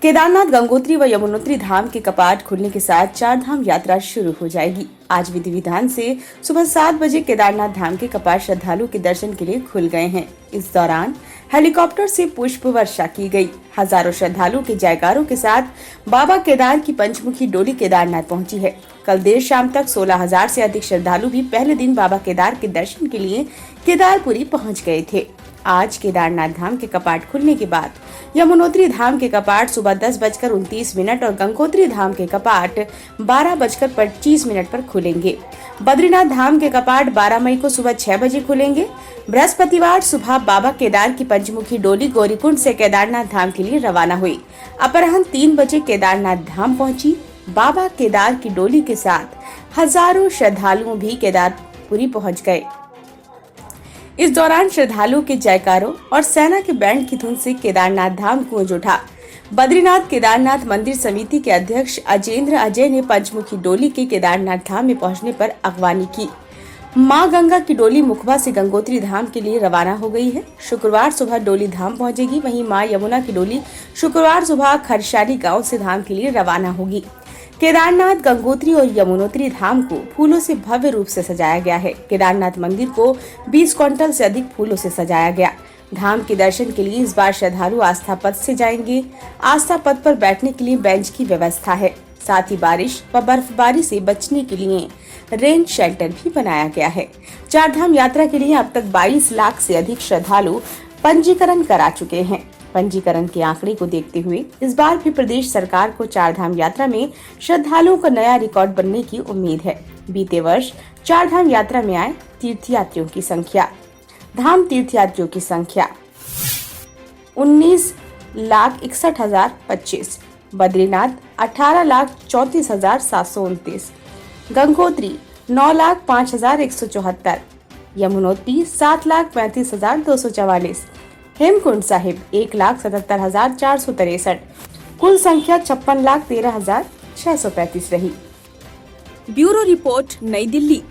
केदारनाथ, गंगोत्री व यमुनोत्री धाम के कपाट खुलने के साथ चार धाम यात्रा शुरू हो जाएगी। आज विधि विधान से सुबह 7 बजे केदारनाथ धाम के कपाट श्रद्धालुओं के दर्शन के लिए खुल गए हैं। इस दौरान हेलीकॉप्टर से पुष्प वर्षा की गई। हजारों श्रद्धालुओं के जयकारों के साथ बाबा केदार की पंचमुखी डोली केदारनाथ पहुंची है। कल देर शाम तक 16,000 से अधिक श्रद्धालु भी पहले दिन बाबा केदार के दर्शन के लिए केदारपुरी पहुंच गए थे। आज केदारनाथ धाम के कपाट खुलने के बाद यमुनोत्री धाम के कपाट सुबह 10:29 और गंगोत्री धाम के कपाट 12:25 पर खुलेंगे। बद्रीनाथ धाम के कपाट 12 मई को सुबह 6 बजे खुलेंगे। बृहस्पतिवार सुबह बाबा केदार की पंचमुखी डोली गौरीकुंड से केदारनाथ धाम के लिए रवाना हुई। अपराह्न 3 बजे केदारनाथ धाम पहुंची। बाबा केदार की डोली के साथ हजारों श्रद्धालुओं भी केदारपुरी पहुंच गए। इस दौरान श्रद्धालुओं के जयकारों और सेना के बैंड की धुन से केदारनाथ धाम गूंज उठा। बद्रीनाथ केदारनाथ मंदिर समिति के अध्यक्ष अजेंद्र अजय ने पंचमुखी डोली के केदारनाथ धाम में पहुंचने पर अगवानी की। मां गंगा की डोली मुखबा से गंगोत्री धाम के लिए रवाना हो गई है। शुक्रवार सुबह डोली धाम पहुंचेगी। वहीं मां यमुना की डोली शुक्रवार सुबह खरशाली गांव से धाम के लिए रवाना होगी। केदारनाथ, गंगोत्री और यमुनोत्री धाम को फूलों से भव्य रूप से सजाया गया है। केदारनाथ मंदिर को 20 क्विंटल से अधिक फूलों से सजाया गया। धाम के दर्शन के लिए इस बार श्रद्धालु आस्था पथ से जाएंगे। आस्था पथ पर बैठने के लिए बेंच की व्यवस्था है। साथ ही बारिश व बर्फबारी से बचने के लिए रेन शेल्टर भी बनाया गया है। चार धाम यात्रा के लिए अब तक 22 लाख से अधिक श्रद्धालु पंजीकरण करा चुके हैं। पंजीकरण के आंकड़े को देखते हुए इस बार भी प्रदेश सरकार को चार धाम यात्रा में श्रद्धालुओं का नया रिकॉर्ड बनने की उम्मीद है। बीते वर्ष चार धाम यात्रा में आए तीर्थयात्रियों की संख्या धाम तीर्थयात्रियों की संख्या 19,61,025, बद्रीनाथ 18,34,729, गंगोत्री 9,05,174, यमुनोत्री 7,35,244, हेमकुंड साहिब 1,77,463। कुल संख्या 56,13,635 रही। ब्यूरो रिपोर्ट, नई दिल्ली।